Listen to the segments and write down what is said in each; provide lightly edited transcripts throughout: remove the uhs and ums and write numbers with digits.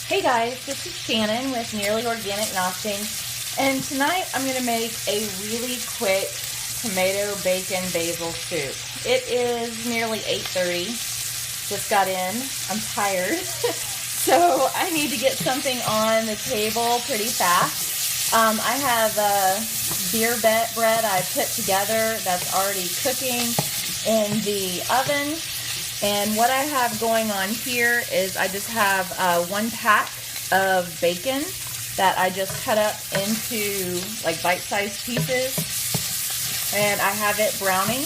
Hey guys, this is Shannon with Nearly Organic Nothing, and tonight I'm going to make a really quick tomato, bacon, basil soup. It is nearly 8:30, just got in, I'm tired, so I need to get something on the table pretty fast. I have beer bread I put together that's already cooking in the oven. And what I have going on here is I just have 1 pack of bacon that I just cut up into like bite-sized pieces, and I have it browning,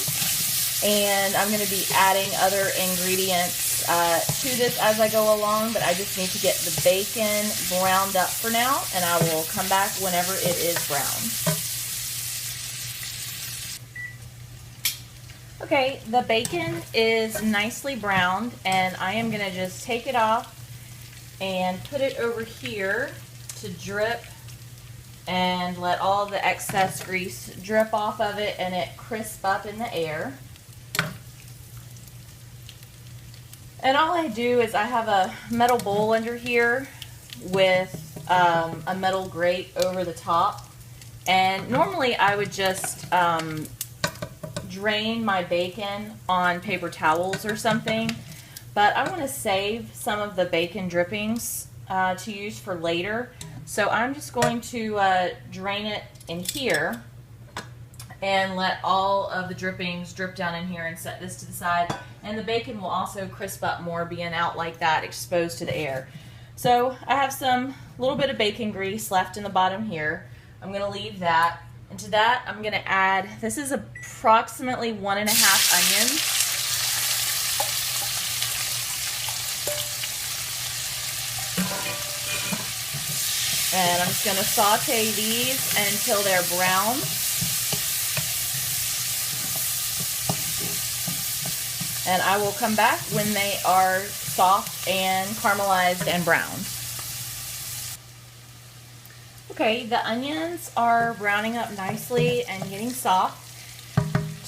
and I'm going to be adding other ingredients to this as I go along, but I just need to get the bacon browned up for now, and I will come back whenever it is brown. Okay, the bacon is nicely browned, and I am going to just take it off and put it over here to drip and let all the excess grease drip off of it and it crisp up in the air. And all I do is I have a metal bowl under here with a metal grate over the top, and normally I would just drain my bacon on paper towels or something, but I want to save some of the bacon drippings to use for later, so I'm just going to drain it in here and let all of the drippings drip down in here and set this to the side, and the bacon will also crisp up more being out like that exposed to the air. So I have some little bit of bacon grease left in the bottom here. I'm going to leave that. And to that, I'm going to add, this is approximately 1½ onions. And I'm just going to saute these until they're brown. And I will come back when they are soft and caramelized and browned. Okay, the onions are browning up nicely and getting soft.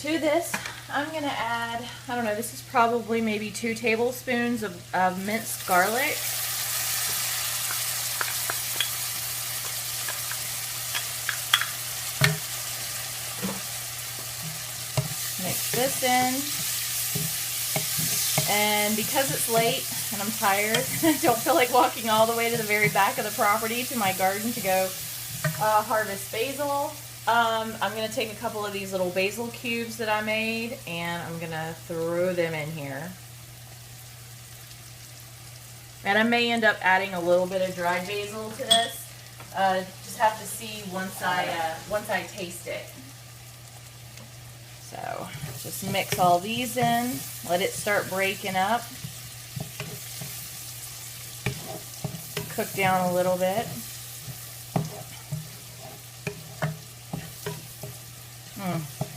To this, I'm going to add, I don't know, this is probably maybe 2 tablespoons of minced garlic. Mix this in. And because it's late and I'm tired, I don't feel like walking all the way to the very back of the property to my garden to go harvest basil. I'm going to take a couple of these little basil cubes that I made, and I'm going to throw them in here. And I may end up adding a little bit of dried basil to this. Just have to see once I taste it. So just mix all these in, let it start breaking up, cook down a little bit.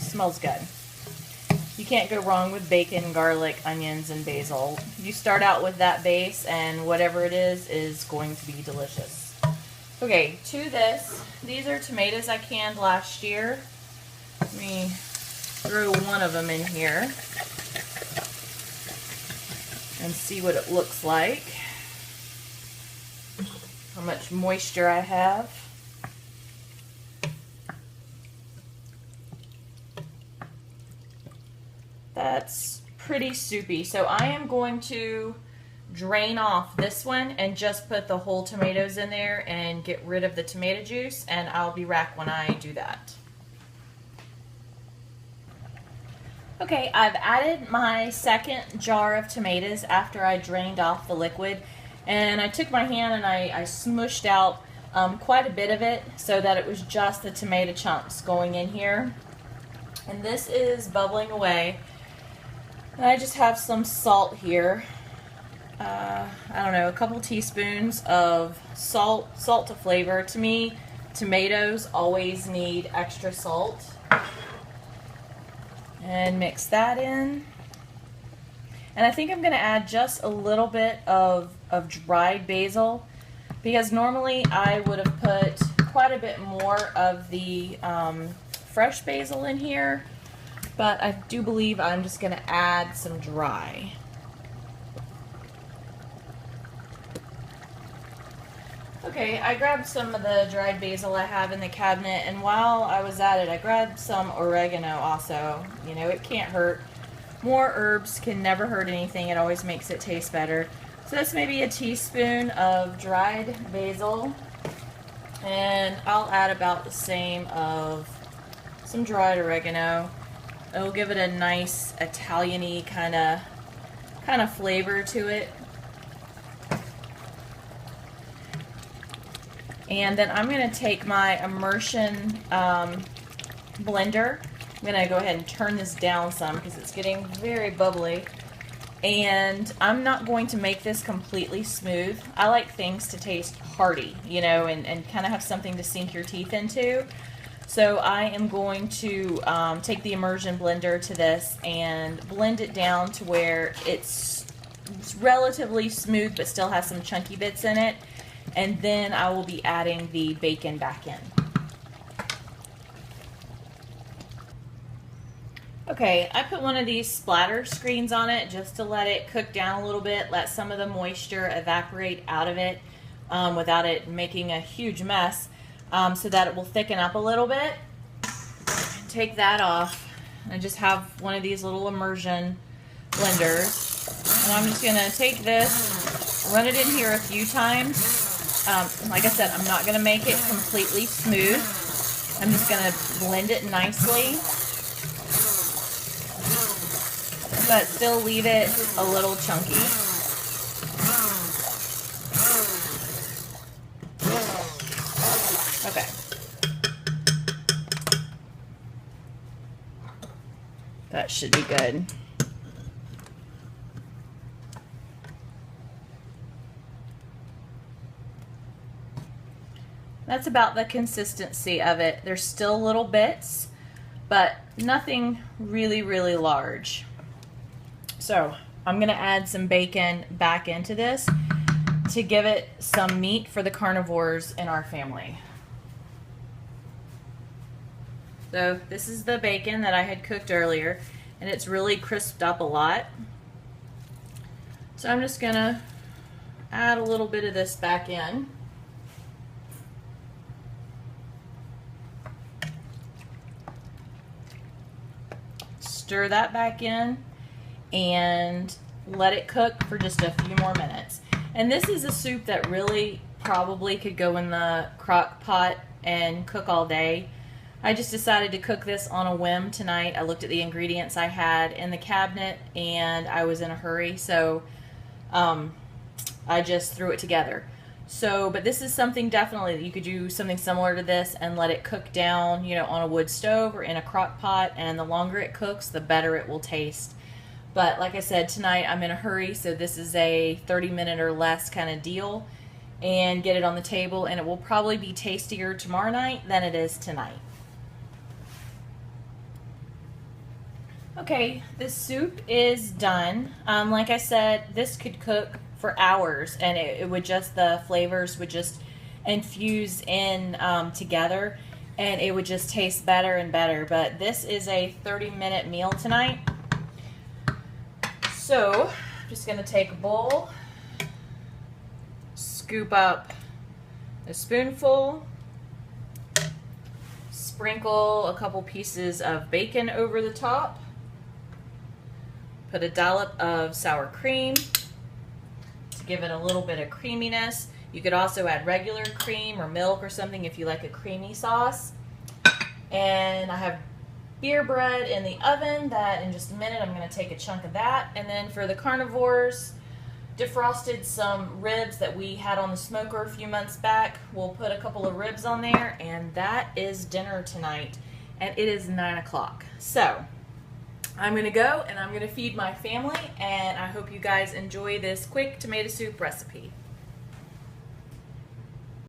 Smells good. You can't go wrong with bacon, garlic, onions, and basil. You start out with that base, and whatever it is going to be delicious. Okay, to this, these are tomatoes I canned last year. Let me throw one of them in here and see what it looks like, how much moisture I have. That's pretty soupy, so I am going to drain off this one and just put the whole tomatoes in there and get rid of the tomato juice, and I'll be back when I do that. Okay, I've added my second jar of tomatoes after I drained off the liquid, and I took my hand and I smushed out quite a bit of it so that it was just the tomato chunks going in here. And this is bubbling away. And I just have some salt here. I don't know, a couple teaspoons of salt to flavor. To me, tomatoes always need extra salt. And mix that in. And I think I'm going to add just a little bit of dried basil, because normally I would have put quite a bit more of the fresh basil in here, but I do believe I'm just going to add some dry. Okay, I grabbed some of the dried basil I have in the cabinet, and while I was at it, I grabbed some oregano also. You know, it can't hurt. More herbs can never hurt anything. It always makes it taste better. So that's maybe a teaspoon of dried basil, and I'll add about the same of some dried oregano. It'll give it a nice Italian-y kind of flavor to it. And then I'm going to take my immersion blender. I'm going to go ahead and turn this down some because it's getting very bubbly. And I'm not going to make this completely smooth. I like things to taste hearty, you know, and kind of have something to sink your teeth into. So I am going to take the immersion blender to this and blend it down to where it's relatively smooth but still has some chunky bits in it. And then I will be adding the bacon back in. Okay, I put one of these splatter screens on it just to let it cook down a little bit, let some of the moisture evaporate out of it without it making a huge mess, so that it will thicken up a little bit. Take that off. I just have one of these little immersion blenders, and I'm just going to take this, run it in here a few times. Like I said, I'm not going to make it completely smooth. I'm just going to blend it nicely, but still leave it a little chunky. Okay. That should be good. That's about the consistency of it. There's still little bits, but nothing really, really large. So I'm going to add some bacon back into this to give it some meat for the carnivores in our family. So this is the bacon that I had cooked earlier, and it's really crisped up a lot. So I'm just going to add a little bit of this back in. Stir that back in and let it cook for just a few more minutes. And this is a soup that really probably could go in the crock pot and cook all day. I just decided to cook this on a whim tonight. I looked at the ingredients I had in the cabinet and I was in a hurry, so I just threw it together. So, but this is something definitely that you could do something similar to this and let it cook down, you know, on a wood stove or in a crock pot, and the longer it cooks, the better it will taste. But like I said, tonight I'm in a hurry, so this is a 30-minute or less kind of deal, and get it on the table, and it will probably be tastier tomorrow night than it is tonight. Okay, this soup is done. Like I said, this could cook for hours, and it would just, the flavors would just infuse in together, and it would just taste better and better. But this is a 30-minute meal tonight. So I'm just going to take a bowl, scoop up a spoonful, sprinkle a couple pieces of bacon over the top, put a dollop of sour cream to give it a little bit of creaminess. You could also add regular cream or milk or something if you like a creamy sauce. And I have beer bread in the oven that in just a minute I'm going to take a chunk of that. And then for the carnivores, defrosted some ribs that we had on the smoker a few months back. We'll put a couple of ribs on there, and that is dinner tonight. And it is 9 o'clock. So I'm going to go and I'm going to feed my family, and I hope you guys enjoy this quick tomato soup recipe.